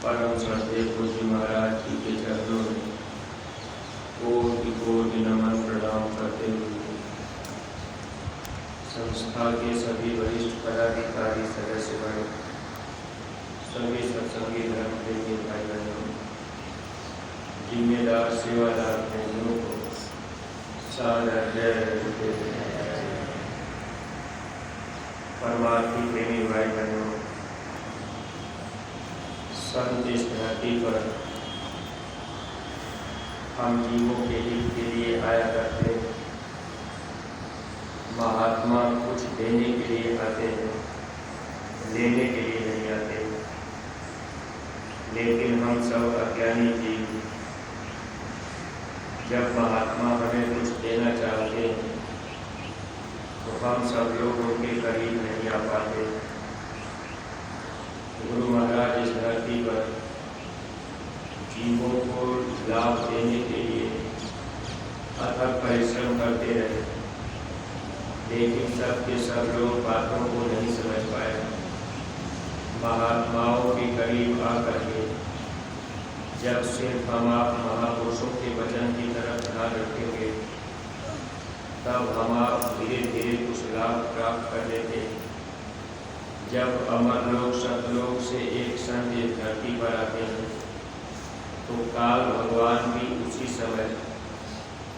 परम श्रद्धेय पूज्य महाराज जी के चरणों में कोटि कोटि नमन प्रणाम करते हुए संस्था के सभी वरिष्ठ पदाधिकारी सदस्यगण, सभी सत्संगी धर्म प्रेमी भाई बहनों, जिम्मेदार सेवादार बहनों को सादर जय देते हैं। परमार्थी प्रेमी भाई बहनों, संत इस धरती पर हम जीवों के हित के लिए आया करते हैं। महात्मा कुछ देने के लिए आते हैं, लेने के लिए नहीं आते। लेकिन हम सब अज्ञानी जीव, जब महात्मा हमें कुछ देना चाहते हैं तो हम सब लोग उनके करीब नहीं आ पाते। गुरु महाराज इस धरती पर जीवों को लाभ देने के लिए अथक परिश्रम करते रहे, लेकिन सब के सब लोग बातों को नहीं समझ पाए। महात्माओं के करीब आकर के जब सिर्फ हम आप महापुरुषों के वचन की तरफ ध्यान रखेंगे, तब हम आप धीरे धीरे कुछ लाभ प्राप्त कर लेते हैं। जब अमर लोग सतलोक से एक संत इस धरती पर आते हैं तो काल भगवान भी उसी समय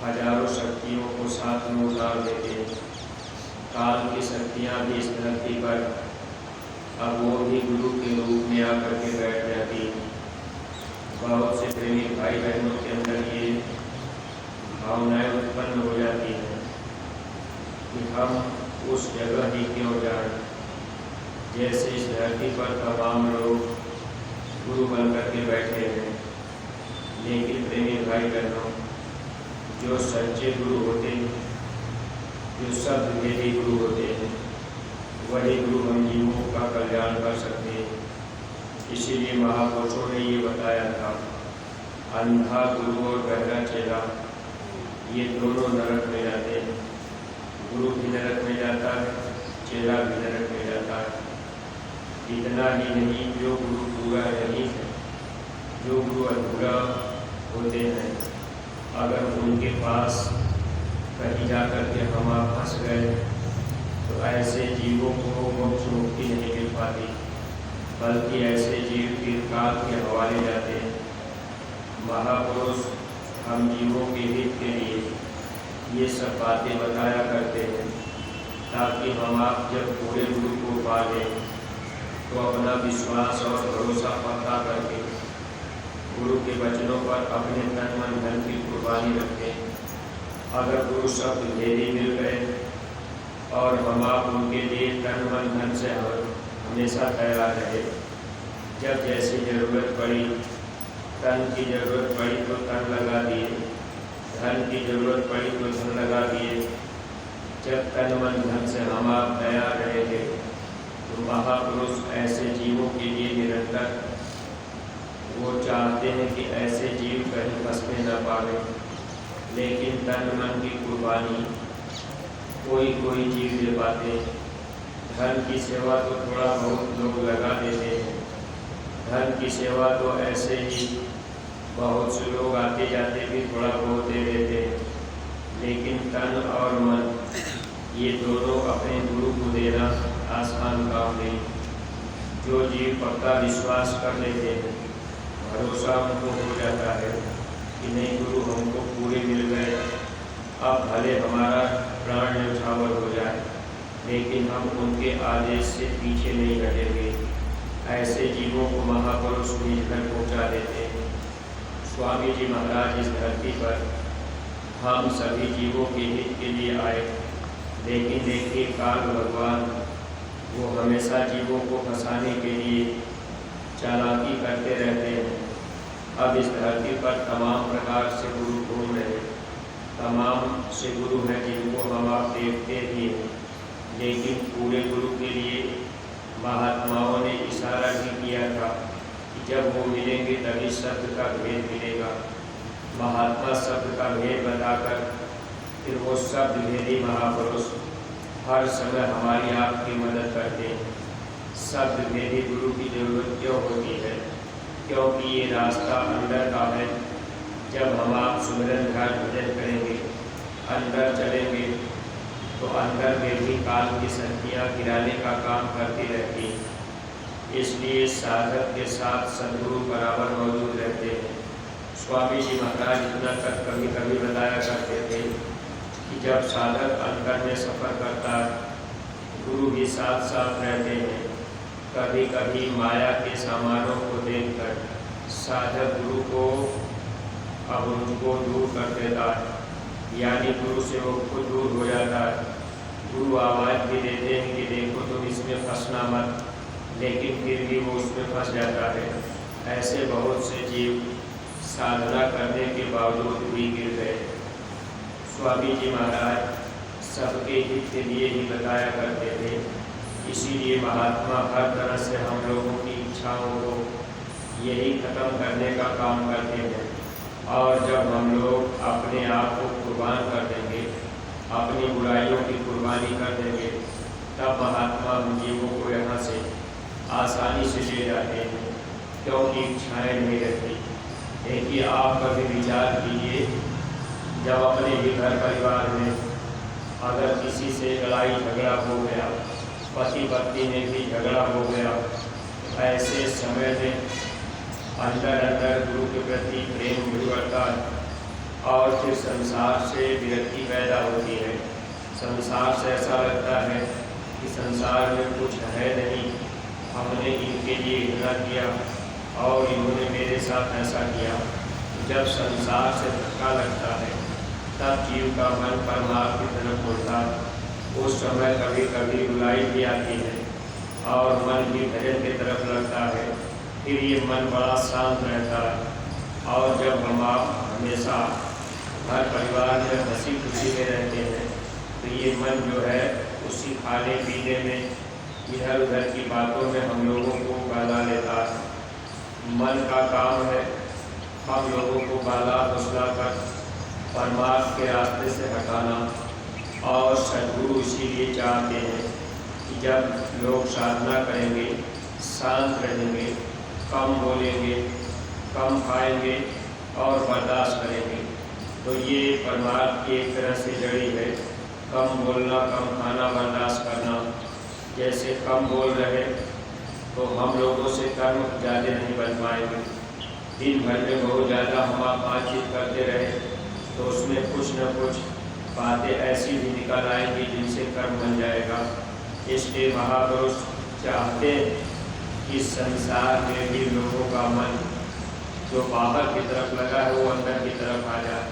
हजारों शक्तियों को साथ में उतार देते हैं। काल की शक्तियाँ भी इस धरती पर अब वो भी गुरु के रूप में आकर के बैठ जाती हैं। बहुत से प्रेमी भाई बहनों के अंदर ये भावनाएं उत्पन्न हो जाती हैं कि हम उस जगह ही क्यों जाएं, जैसे इस धरती पर तमाम लोग गुरु बनकर के बैठे हैं। लेकिन प्रेमी भाई बहनों, जो सच्चे गुरु होते हैं, जो सब भेदी गुरु होते हैं, वही गुरु हम जीवों का कल्याण कर सकते हैं। इसीलिए महापुरुषों ने ये बताया था, अंधा गुरु और बहरा चेला ये दोनों नरक में जाते हैं। गुरु भी नरक में जाता है, चेला भी नरक में जाता है। इतना ही नहीं, जो गुरु पूरा नहीं है, जो गुरु अधूरा होते हैं, अगर उनके पास कहीं जाकर के हम आप फंस गए तो ऐसे जीवों को मोक्ष मुक्ति नहीं मिल पाती, बल्कि ऐसे जीव फिर काल के हवाले जाते हैं। महापुरुष हम जीवों के हित के लिए ये सब बातें बताया करते हैं, ताकि हम आप जब पूरे गुरु को पा लें तो अपना विश्वास और भरोसा पक्का करके गुरु के वचनों पर अपने तन मन धन की कुर्बानी रखें। अगर गुरु शब्द भेदी मिल गए और हम आप उनके लिए तन मन धन से हमेशा तैयार रहे। जब जैसी ज़रूरत पड़ी, तन की ज़रूरत पड़ी तो तन लगा दिए, धन की ज़रूरत पड़ी तो धन लगा दिए। जब तन मन धन से हम आप तैयार रहेंगे तो महापुरुष ऐसे जीवों के लिए निरंतर वो चाहते हैं कि ऐसे जीव कहीं फंसने न पावे। लेकिन तन मन की कुर्बानी कोई कोई जीव दे पाते। धन की सेवा तो थोड़ा बहुत लोग लगा देते हैं, धन की सेवा तो ऐसे ही बहुत से लोग आते जाते भी थोड़ा बहुत दे देते हैं। लेकिन तन और मन ये दोनों अपने गुरु को देना आसान काम नहीं। जो जीव पक्का विश्वास कर लेते हैं, भरोसा उनको हो जाता है कि नहीं गुरु हमको पूरे मिल गए, अब भले हमारा प्राण न्यौछावर हो जाए, लेकिन हम उनके आदेश से पीछे नहीं हटेंगे। ऐसे जीवों को महापुरुष निज घर पहुँचा देते हैं। स्वामी जी महाराज इस धरती पर हम सभी जीवों के हित के लिए आए, लेकिन देखिए काल भगवान वो हमेशा जीवों को फंसाने के लिए चालाकी करते रहते हैं। अब इस धरती पर तमाम प्रकार से गुरु घूम रहे, तमाम से गुरु हैं जिनको हम आप देखते भी हैं। लेकिन पूरे गुरु के लिए महात्माओं ने इशारा भी किया था कि जब वो मिलेंगे तभी शब्द का भेद मिलेगा। महात्मा शब्द का भेद बताकर फिर वो शब्द भेदी महापुरुष हर समय हमारी आपकी मदद करते हैं। शब्द भेदी गुरु की जरूरत क्यों होती है? क्योंकि ये रास्ता अंदर का है। जब हम आप सुमिरन ध्यान भजन करेंगे, अंदर चलेंगे, तो अंदर में भी काल की शक्तियाँ गिराने का काम करती रहती हैं। इसलिए साधक के साथ सद्गुरु बराबर मौजूद रहते हैं। स्वामी जी महाराज इतना तक कभी कभी बताया करते थे कि जब साधक अंदर में सफ़र करता है, गुरु भी साथ साथ रहते हैं। कभी कभी माया के सामानों को देखकर साधक गुरु को अब उनको दूर कर देता है, यानी गुरु से वो खुद दूर हो जाता है। गुरु आवाज़ भी देते हैं कि देखो तुम इसमें फंसना मत, लेकिन फिर भी वो उसमें फंस जाता है। ऐसे बहुत से जीव साधना करने के बावजूद भी गिर गए। स्वामी जी महाराज सबके हित के लिए ही बताया करते थे। इसीलिए महात्मा हर तरह से हम लोगों की इच्छाओं को यही खत्म करने का काम करते हैं। और जब हम लोग अपने आप को कुर्बान कर देंगे, अपनी बुराइयों की कुर्बानी कर देंगे, तब महात्मा जीवों को यहाँ से आसानी से ले जाते हैं, क्योंकि इच्छाएँ नहीं रहती। देखिए, आप कभी विचार कीजिए, जब अपने ही घर परिवार में अगर किसी से लड़ाई झगड़ा हो गया, पति पत्नी में भी झगड़ा हो गया, ऐसे समय में अंदर अंदर गुरु के प्रति प्रेम भी बढ़ता है और फिर संसार से विरक्ति पैदा होती है। संसार से ऐसा लगता है कि संसार में कुछ है नहीं, हमने इनके लिए इतना किया और इन्होंने मेरे साथ ऐसा किया। जब संसार से धक्का लगता है, तब जीव का मन परमात्मा की तरफ मुड़ता है। उस समय कभी कभी रुलाई भी आती है और मन भी भजन की तरफ लगता है। फिर ये मन बड़ा शांत रहता है। और जब हम आप हमेशा हर परिवार में हंसी खुशी में रहते हैं, तो ये मन जो है उसी खाने पीने में, इधर उधर की बातों में हम लोगों को बहला लेता है। मन का काम है हम लोगों को बहला फुसला कर परमात्मा के रास्ते से हटाना। और सद्गुरु इसीलिए चाहते हैं कि जब लोग साधना करेंगे, शांत रहेंगे, कम बोलेंगे, कम खाएंगे और बर्दाश्त करेंगे, तो ये परमात्मा की एक तरह से जड़ी है। कम बोलना, कम खाना, बर्दाश्त करना। जैसे कम बोल रहे तो हम लोगों से कर्म ज़्यादा नहीं बन पाएंगे। दिन भर में बहुत ज़्यादा हम आप बातचीत करते रहे तो उसमें कुछ न कुछ बातें ऐसी भी निकल आएंगी जिनसे कर्म बन जाएगा। इसलिए महापुरुष चाहते कि संसार में भी लोगों का मन जो बाहर की तरफ लगा है वो अंदर की तरफ आ जाए।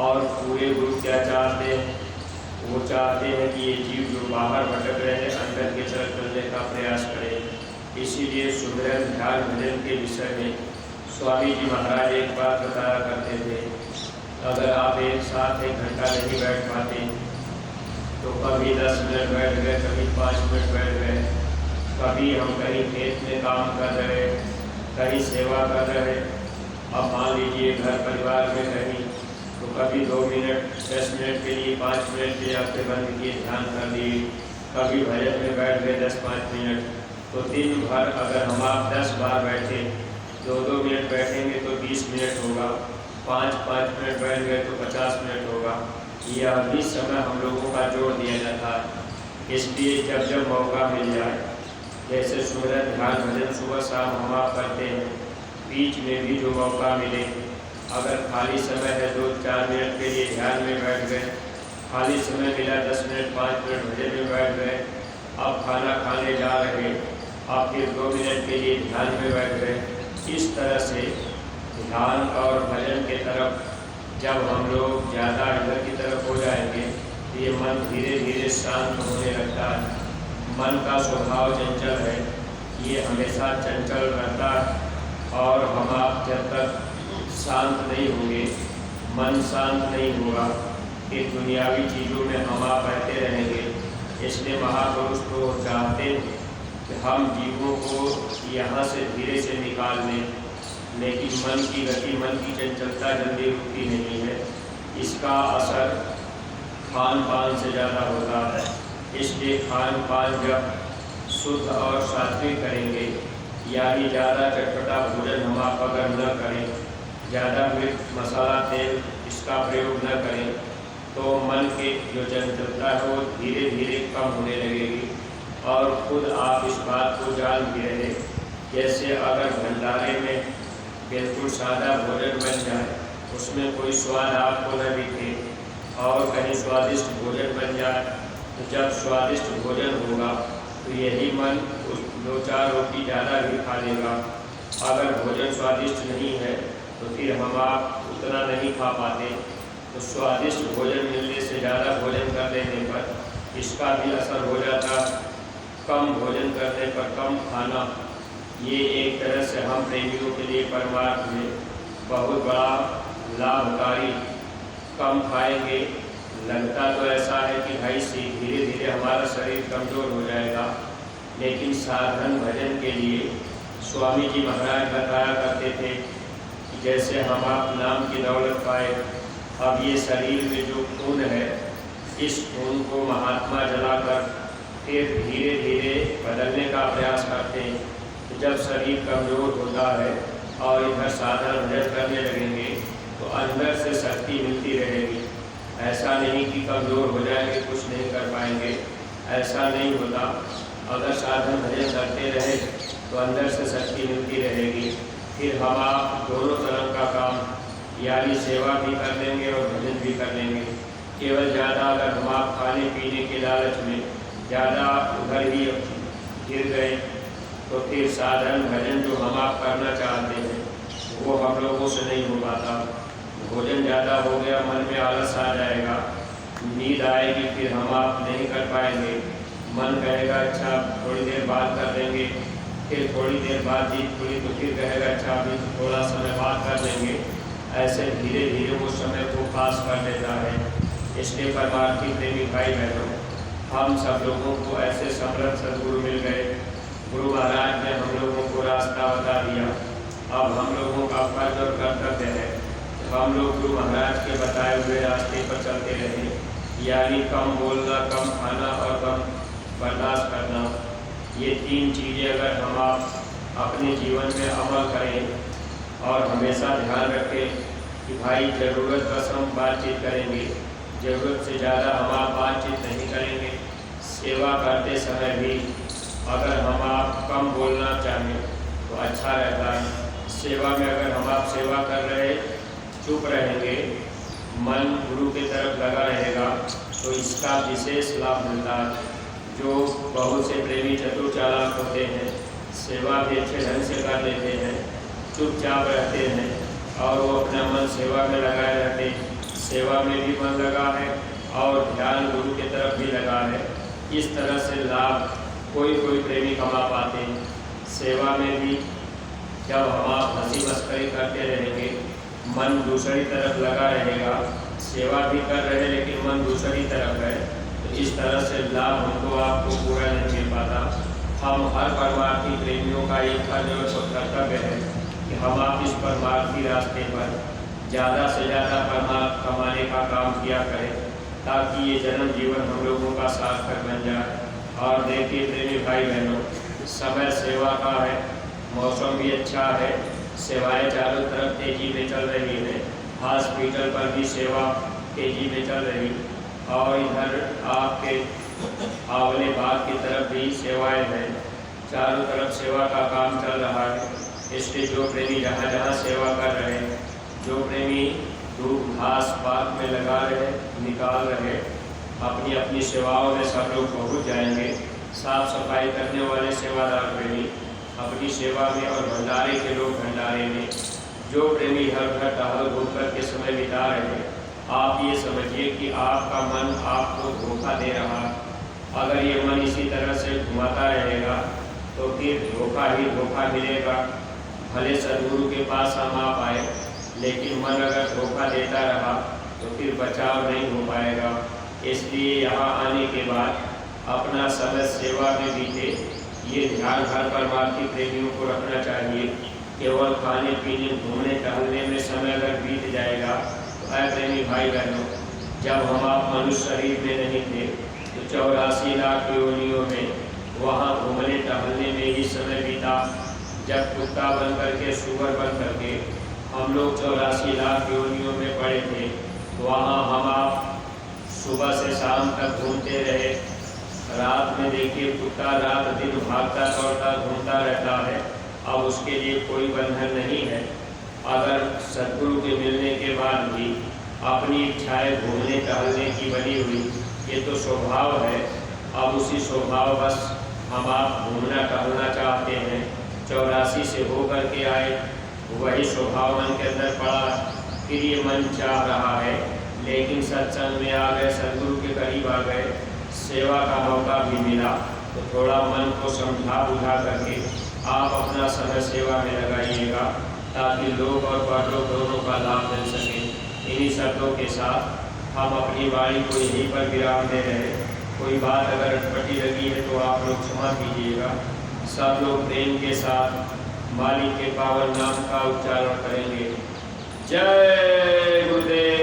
और पूरे गुरु क्या चाहते हैं? वो चाहते हैं कि ये जीव जो बाहर भटक रहे हैं अंदर की तरफ चलने का प्रयास करें। इसीलिए सुमिरन ध्यान भजन के विषय में स्वामी जी महाराज एक बात बताया करते थे, अगर आप एक साथ 1 घंटा नहीं बैठ पाते तो कभी 10 मिनट बैठ गए, कभी 5 मिनट बैठ गए, कभी हम कहीं खेत में काम कर रहे, कहीं सेवा कर रहे। अब मान लीजिए घर परिवार में कहीं तो कभी 2 मिनट 10 मिनट के लिए 5 मिनट के आपके बंद किए ध्यान कर लिए, कभी भजन में बैठ गए 10-5 मिनट। तो दिन भर अगर हम आप 10 बार बैठे, 2-2 मिनट बैठेंगे तो 20 मिनट होगा, 5-5 मिनट बैठ गए तो 50 मिनट होगा। यह भी समय हम लोगों का जोड़ दिया जाता है। इसलिए जब जब मौका मिल जाए, जैसे सुमिरन ध्यान भजन सुबह शाम हम आप करते हैं, बीच में भी जो मौका मिले, अगर खाली समय है 2-4 मिनट के लिए ध्यान में बैठ गए, खाली समय मिला 10 मिनट 5 मिनट भजन में बैठ गए, अब खाना खाने जा रहे, अब फिर 2 मिनट के लिए ध्यान में बैठ गए। इस तरह से ध्यान और भजन के तरफ जब हम लोग ज़्यादा इधर की तरफ हो जाएंगे तो ये मन धीरे धीरे शांत होने लगता है। मन का स्वभाव चंचल है, ये हमेशा चंचल रहता है। और हम आप जब तक शांत नहीं होंगे, मन शांत नहीं होगा, कि दुनियावी चीज़ों में हम आप रहते रहेंगे। इसलिए महापुरुष तो चाहते हैं कि हम जीवों को यहाँ से धीरे से निकाल दें, लेकिन मन की गति, मन की चंचलता जल्दी रुकती नहीं है। इसका असर खान पान से ज़्यादा होता है। इसलिए खान पान जब शुद्ध और सात्विक करेंगे, यानी ज़्यादा चटपटा भोजन हम आप अगर न करें, ज़्यादा मिर्च मसाला तेल इसका प्रयोग न करें, तो मन के जो चंचलता है वो धीरे धीरे कम होने लगेगी। और खुद आप इस बात को जान भी रहे, जैसे अगर भंडारे में बिल्कुल सादा भोजन बन जाए, उसमें कोई स्वाद आपको न दिखे और कहीं स्वादिष्ट भोजन बन जाए, तो जब स्वादिष्ट भोजन होगा तो यही मन उस 2-4 रोटी ज़्यादा भी खा लेगा। अगर भोजन स्वादिष्ट नहीं है तो फिर हम आप उतना नहीं खा पाते। तो स्वादिष्ट भोजन मिलने से ज़्यादा भोजन कर लेने पर इसका भी असर हो जाता। कम भोजन करने पर कम खाना, ये एक तरह से हम प्रेमियों के लिए परमार्थ में बहुत बड़ा लाभकारी। कम खाएंगे, लगता तो ऐसा है कि भाई से धीरे धीरे हमारा शरीर कमज़ोर हो जाएगा, लेकिन साधन भजन के लिए स्वामी जी महाराज बताया करते थे कि जैसे हम आप नाम की दौलत पाए, अब ये शरीर में जो खून है, इस खून को महात्मा जलाकर फिर धीरे धीरे बदलने का प्रयास करते हैं। तो जब शरीर कमज़ोर होता है और इधर साधन भजन करने लगेंगे तो अंदर से शक्ति मिलती रहेगी। ऐसा नहीं कि कमज़ोर हो जाएंगे, कुछ नहीं कर पाएंगे, ऐसा नहीं होता। अगर साधन भजन करते रहे तो अंदर से शक्ति मिलती रहेगी। फिर हम आप दोनों तरह का काम, यानी सेवा भी कर लेंगे और भजन भी कर लेंगे। केवल ज़्यादा अगर हम आप खाने पीने के लालच में ज़्यादा उधर ही गिर गए तो फिर साधन भजन जो हम आप करना चाहते हैं वो हम लोगों से नहीं हो पाता। भोजन ज़्यादा हो गया, मन में आलस आ जाएगा, नींद आएगी, फिर हम आप नहीं कर पाएंगे। मन कहेगा अच्छा थोड़ी देर बाद कर लेंगे, फिर थोड़ी देर बाद नींद खुली तो फिर कहेगा अच्छा अभी थोड़ा समय बाद कर लेंगे। ऐसे धीरे धीरे वो समय को पास कर लेता है। इसलिए परमार्थी प्रेमी भाई बहनों, हम सब लोगों को ऐसे समर्थ सदगुरु मिल गए। गुरु महाराज ने हम लोगों को रास्ता बता दिया। अब हम लोगों का फर्ज और कर्तव्य है हम लोग गुरु महाराज के बताए हुए रास्ते पर चलते रहें, यानी कम बोलना, कम खाना और कम बर्दाश्त करना। ये 3 चीज़ें अगर हम आप अपने जीवन में अमल करें और हमेशा ध्यान रखें कि भाई ज़रूरत बस हम बातचीत करेंगे, ज़रूरत से ज़्यादा हम आप बातचीत नहीं करेंगे। सेवा करते समय भी अगर हम आप कम बोलना चाहें तो अच्छा रहता है। सेवा में अगर हम आप सेवा कर रहे, चुप रहेंगे, मन गुरु की तरफ लगा रहेगा तो इसका विशेष लाभ मिलता है। जो बहुत से प्रेमी चतुर चालाक होते हैं, सेवा भी अच्छे ढंग से कर लेते हैं, चुपचाप रहते हैं और वो अपना मन सेवा में लगाए रहते हैं। सेवा में भी मन लगा है और ध्यान गुरु की तरफ भी लगा है। इस तरह से लाभ कोई कोई प्रेमी कमा पाते हैं। सेवा में भी जब हम आप हंसी मस्करी करते रहेंगे, मन दूसरी तरफ लगा रहेगा, सेवा भी कर रहे हैं लेकिन मन दूसरी तरफ है, तो इस तरह से लाभ हमको आपको पूरा नहीं मिल पाता। हम हर परमार्थी प्रेमियों का एक फर्ज और कर्तव्य है कि हम आप इस परमार्थी रास्ते पर ज़्यादा से ज़्यादा परमार्थ कमाने का काम किया करें, ताकि ये जन्म जीवन हम लोगों का सार्थक बन जाए। और देखिए प्रेमी भाई बहनों, समय सेवा का है, मौसम भी अच्छा है, सेवाएं चारों तरफ तेजी में चल रही हैं। हॉस्पिटल पर भी सेवा तेजी में चल रही और इधर आपके आंवले बाग की तरफ भी सेवाएं हैं। चारों तरफ सेवा का काम चल रहा है। इसलिए जो प्रेमी जहाँ जहाँ सेवा कर रहे हैं, जो प्रेमी धूप घास पात में लगा रहे, निकाल रहे, अपनी अपनी सेवाओं में सब लोग पहुँच जाएंगे। साफ सफाई करने वाले सेवादार प्रेमी अपनी सेवा में और भंडारे के लोग भंडारे में, जो प्रेमी हर घर टहल घूम कर के समय बिता रहे हैं, आप ये समझिए कि आपका मन आपको धोखा दे रहा है। अगर ये मन इसी तरह से घुमाता रहेगा तो फिर धोखा ही धोखा मिलेगा। भले सदगुरु के पास हम आ पाए, लेकिन मन अगर धोखा देता रहा तो फिर बचाव नहीं हो पाएगा। इसलिए यहाँ आने के बाद अपना समय सेवा में बीते, ये ध्यान हर परमार्थी प्रेमियों को रखना चाहिए। केवल खाने पीने घूमने टहलने में समय अगर बीत जाएगा तो ऐ प्रेमी भाई बहनों, जब हम आप मनुष्य शरीर में नहीं थे तो 84 लाख योनियों में वहाँ घूमने टहलने में ही समय बीता। जब कुत्ता बन करके, सुअर बन करके हम लोग 84 लाख योनियों में पड़े थे, वहाँ हम आप सुबह से शाम तक घूमते रहे। रात में देखिए कुत्ता रात दिन भागता दौड़ता घूमता रहता है। अब उसके लिए कोई बंधन नहीं है। अगर सद्गुरु के मिलने के बाद भी अपनी इच्छाएं घूमने टहलने की बनी हुई, ये तो स्वभाव है। अब उसी स्वभाव बस हम आप घूमना टहलना चाहते हैं। 84 से होकर के आए, वही स्वभाव मन के अंदर पड़ा, फिर ये मन चाह रहा है। लेकिन सत्संग में आ गए, सद्गुरु के करीब आ गए, सेवा का मौका भी मिला, तो थोड़ा मन को समझा बुझा करके आप अपना समय सेवा में लगाइएगा, ताकि लोग और परलोक दोनों का लाभ मिल सके। इन्हीं शब्दों के साथ हम अपनी वाणी को यहीं पर विराम दे रहे। कोई बात अगर अटपटी लगी है तो आप लोग क्षमा कीजिएगा। सब लोग प्रेम के साथ मालिक के पावन नाम का उच्चारण करेंगे। जय गुरुदेव।